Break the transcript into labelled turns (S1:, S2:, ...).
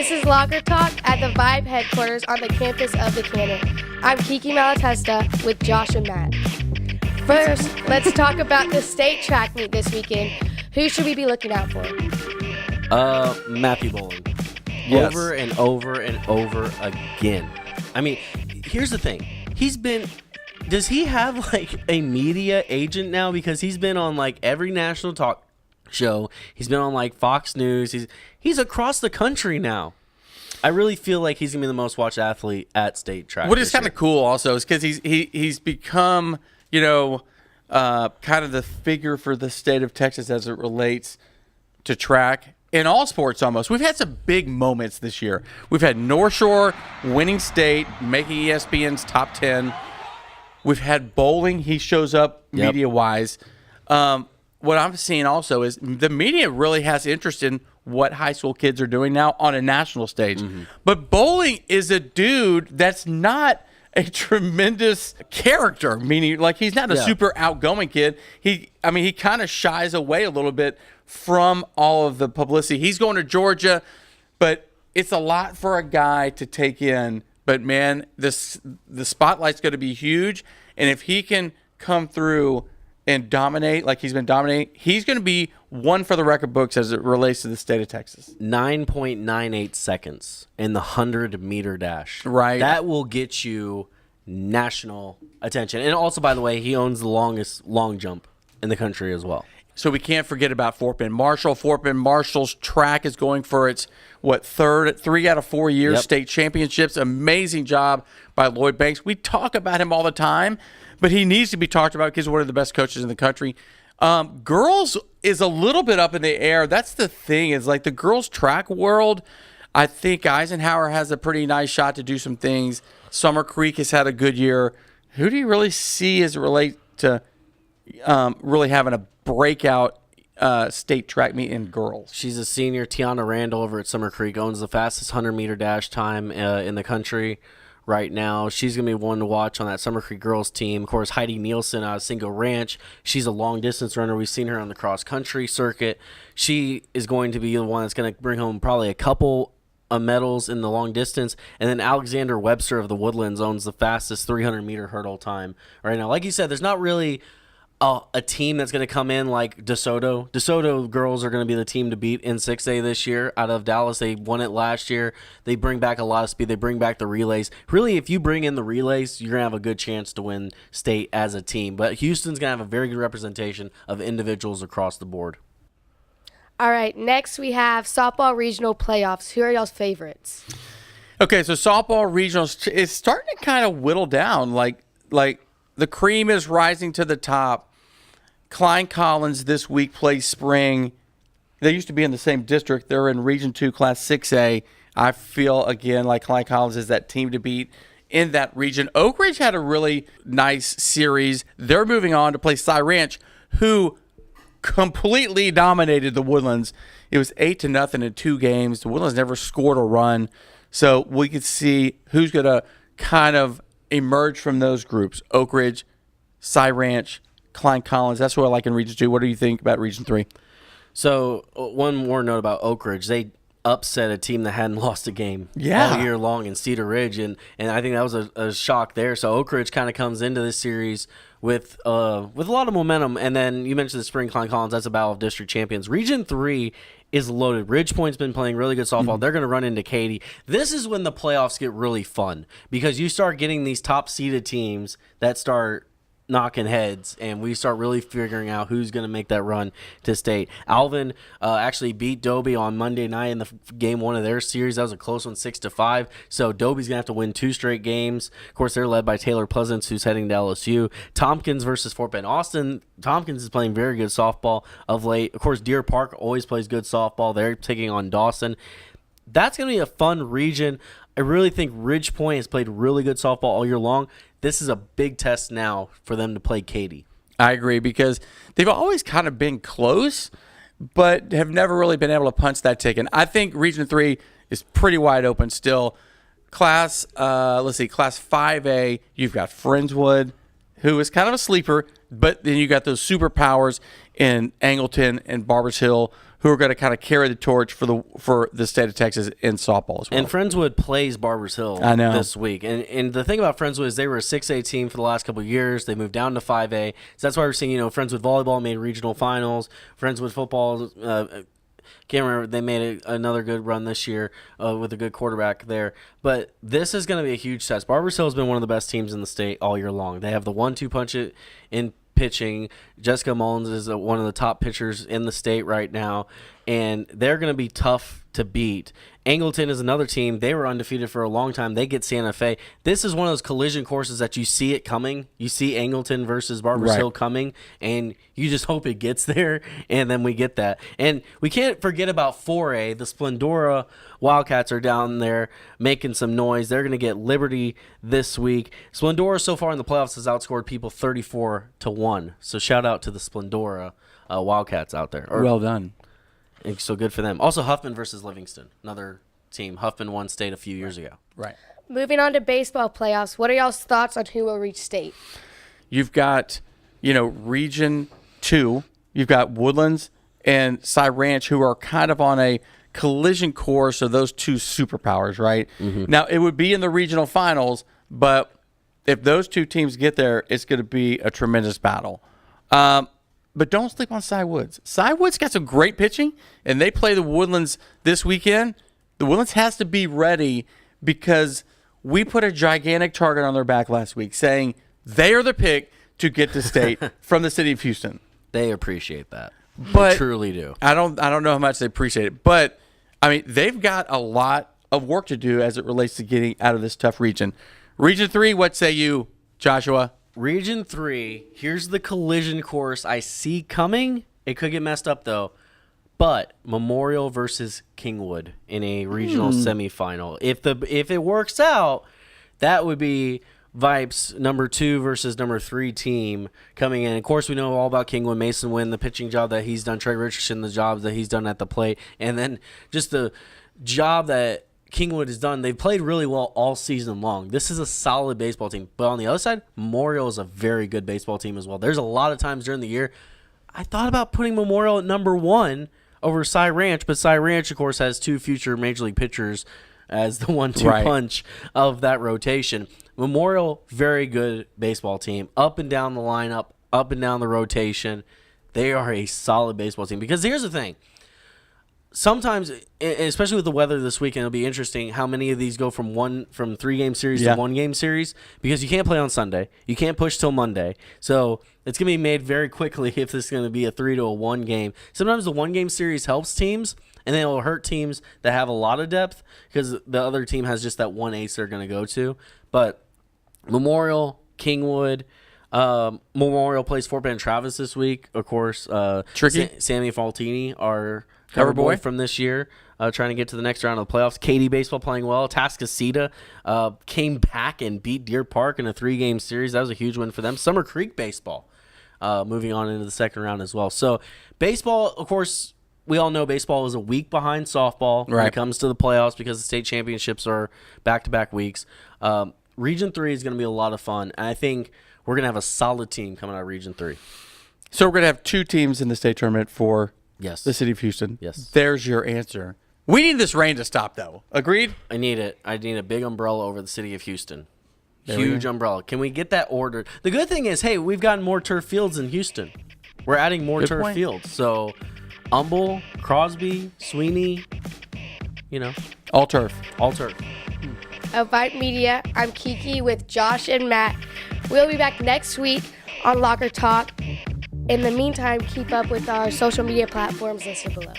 S1: This is Locker Talk at the VYPE headquarters on the campus of the Cannon. I'm Kiki Malatesta with Josh and Matt. First, let's talk about the state track meet this weekend. Who should we be looking out for?
S2: Matthew Bowling.
S3: Yes.
S2: Over and over and over again. I mean, here's the thing. Does he have like a media agent now? Because he's been on like every national talk show. He's been on like Fox News. He's across the country now. I really feel like he's gonna be the most watched athlete at state track.
S3: What is kind of cool also is because he's become, kind of the figure for the state of Texas as it relates to track in all sports almost. We've had some big moments this year. We've had North Shore winning state, making ESPN's top 10. We've had bowling. He shows up media-wise. What I'm seeing also is the media really has interest in what high school kids are doing now on a national stage. Mm-hmm. But bowling is a dude that's not a tremendous character, meaning like he's not a super outgoing kid. He kind of shies away a little bit from all of the publicity. He's going to Georgia, but it's a lot for a guy to take in. But man, the spotlight's going to be huge, and if he can come through and dominate like he's been dominating, he's going to be one for the record books as it relates to the state of Texas.
S2: 9.98 seconds in the 100-meter dash.
S3: Right.
S2: That will get you national attention. And also, by the way, he owns the longest long jump in the country as well.
S3: So we can't forget about Fort Bend Marshall. Fort Bend Marshall's track is going for its, 3 out of 4 years state championships. Amazing job by Lloyd Banks. We talk about him all the time, but he needs to be talked about because he's one of the best coaches in the country. Girls is a little bit up in the air. That's the thing, is like the girls track world, I think Eisenhower has a pretty nice shot to do some things. Summer Creek has had a good year. Who do you really see as it relates to really having a breakout state track meet in girls?
S2: She's a senior. Tiana Randall over at Summer Creek owns the fastest 100-meter dash time in the country right now. She's going to be one to watch on that Summer Creek girls team. Of course, Heidi Nielsen out of Singo Ranch. She's a long-distance runner. We've seen her on the cross-country circuit. She is going to be the one that's going to bring home probably a couple medals in the long distance. And then Alexander Webster of the Woodlands owns the fastest 300-meter hurdle time right now. Like you said, there's not really a team that's going to come in like DeSoto. DeSoto girls are going to be the team to beat in 6A this year out of Dallas. They won it last year. They bring back a lot of speed. They bring back the relays. Really, if you bring in the relays, you're going to have a good chance to win state as a team. But Houston's going to have a very good representation of individuals across the board.
S1: All right, next we have softball regional playoffs. Who are y'all's favorites?
S3: Okay, so softball regionals is starting to kind of whittle down. Like the cream is rising to the top. Klein Collins this week plays spring. They used to be in the same district. They're in Region 2, Class 6A. I feel, again, like Klein Collins is that team to beat in that region. Oak Ridge had a really nice series. They're moving on to play Cy Ranch, who completely dominated the Woodlands. It was 8-0 in 2 games. The Woodlands never scored a run. So we could see who's going to kind of emerge from those groups. Oak Ridge, Cy Ranch, Klein Collins. That's what I like in Region 2. What do you think about Region 3?
S2: So one more note about Oak Ridge. They upset a team that hadn't lost a game all year long in Cedar Ridge, and I think that was a shock there. So Oak Ridge kind of comes into this series with a lot of momentum. And then you mentioned the spring Klein Collins. That's a battle of district champions. Region 3 is loaded. Ridge Point's been playing really good softball. Mm-hmm. They're going to run into Katy. This is when the playoffs get really fun because you start getting these top-seeded teams that start knocking heads, and we start really figuring out who's going to make that run to state. Alvin actually beat Dobie on Monday night in the game 1 of their series. That was a close one, 6-5. So Dobie's going to have to win 2 straight games. Of course, they're led by Taylor Pleasance, who's heading to LSU. Tompkins versus Fort Bend Austin. Tompkins is playing very good softball of late. Of course, Deer Park always plays good softball. They're taking on Dawson. That's going to be a fun region. I really think Ridge Point has played really good softball all year long. This is a big test now for them to play Katy.
S3: I agree because they've always kind of been close, but have never really been able to punch that ticket. I think Region 3 is pretty wide open still. Class 5A, you've got Friendswood, who is kind of a sleeper, but then you got those superpowers in Angleton and Barbers Hill who are going to kind of carry the torch for the state of Texas in softball as well.
S2: And Friendswood plays Barbers Hill this week. And the thing about Friendswood is they were a 6A team for the last couple of years. They moved down to 5A. So that's why we're seeing, Friendswood volleyball made regional finals. Friendswood football, can't remember, they made another good run this year with a good quarterback there. But this is going to be a huge test. Barbers Hill has been one of the best teams in the state all year long. They have the 1-2 punch it in pitching. Jessica Mullins is one of the top pitchers in the state right now, and they're going to be tough to beat. Angleton is another team. They were undefeated for a long time. They get Santa Fe. This is one of those collision courses that you see it coming. You see Angleton versus Barbers Hill coming, and you just hope it gets there, and then we get that. And we can't forget about 4A. The Splendora Wildcats are down there making some noise. They're going to get Liberty this week. Splendora so far in the playoffs has outscored people 34-1. So shout out to the Splendora Wildcats out there.
S3: Well done.
S2: So good for them. Also, Huffman versus Livingston, another team. Huffman won state a few years ago.
S3: Right.
S1: Moving on to baseball playoffs, what are y'all's thoughts on who will reach state?
S3: You've got, Region 2. You've got Woodlands and Cy Ranch, who are kind of on a collision course of those two superpowers, right? Mm-hmm. Now, it would be in the regional finals, but if those two teams get there, it's going to be a tremendous battle. But don't sleep on Cy Woods. Cy Woods got some great pitching, and they play the Woodlands this weekend. The Woodlands has to be ready because we put a gigantic target on their back last week saying they are the pick to get to state from the city of Houston.
S2: They appreciate that.
S3: But
S2: they truly do.
S3: I don't know how much they appreciate it. But, they've got a lot of work to do as it relates to getting out of this tough region. Region 3, what say you, Joshua?
S2: Region 3, here's the collision course I see coming. It could get messed up, though. But Memorial versus Kingwood in a regional semifinal. If it works out, that would be VYPE's number 2 versus number 3 team coming in. Of course, we know all about Kingwood. Mason Wynn, the pitching job that he's done. Trey Richardson, the job that he's done at the plate. And then just the job that Kingwood has done. They've played really well all season long. This is a solid baseball team. But on the other side, Memorial is a very good baseball team as well. There's a lot of times during the year I thought about putting Memorial at number 1 over Cy Ranch, but Cy Ranch, of course, has 2 future Major League pitchers as the 1-2 punch of that rotation. Memorial, very good baseball team. Up and down the lineup, up and down the rotation. They are a solid baseball team. Because here's the thing. Sometimes, especially with the weather this weekend, it'll be interesting how many of these go from 3-game series to 1-game series, because you can't play on Sunday. You can't push till Monday. So it's going to be made very quickly if this is going to be a 3-1 game. Sometimes the 1-game series helps teams, and then it'll hurt teams that have a lot of depth because the other team has just that one ace they're going to go to. But Memorial, Kingwood, Memorial plays Fort Bend Travis this week. Of course,
S3: Tricky.
S2: Sammy Faltini, our cover boy from this year, trying to get to the next round of the playoffs. Katy baseball playing well. Tascasita came back and beat Deer Park in a 3-game series. That was a huge win for them. Summer Creek baseball moving on into the second round as well. So baseball, of course, we all know baseball is a week behind softball when it comes to the playoffs because the state championships are back-to-back weeks. Region 3 is going to be a lot of fun. And I think we're going to have a solid team coming out of Region 3.
S3: So we're going to have 2 teams in the state tournament for the city of Houston.
S2: Yes.
S3: There's your answer. We need this rain to stop, though. Agreed?
S2: I need it. I need a big umbrella over the city of Houston. Huge umbrella. Can we get that ordered? The good thing is, hey, we've gotten more turf fields in Houston. We're adding more turf fields. So Humble, Crosby, Sweeney,
S3: all turf.
S2: All turf.
S1: Of VYPE Media, I'm Kiki with Josh and Matt. We'll be back next week on Locker Talk. In the meantime, keep up with our social media platforms listed below.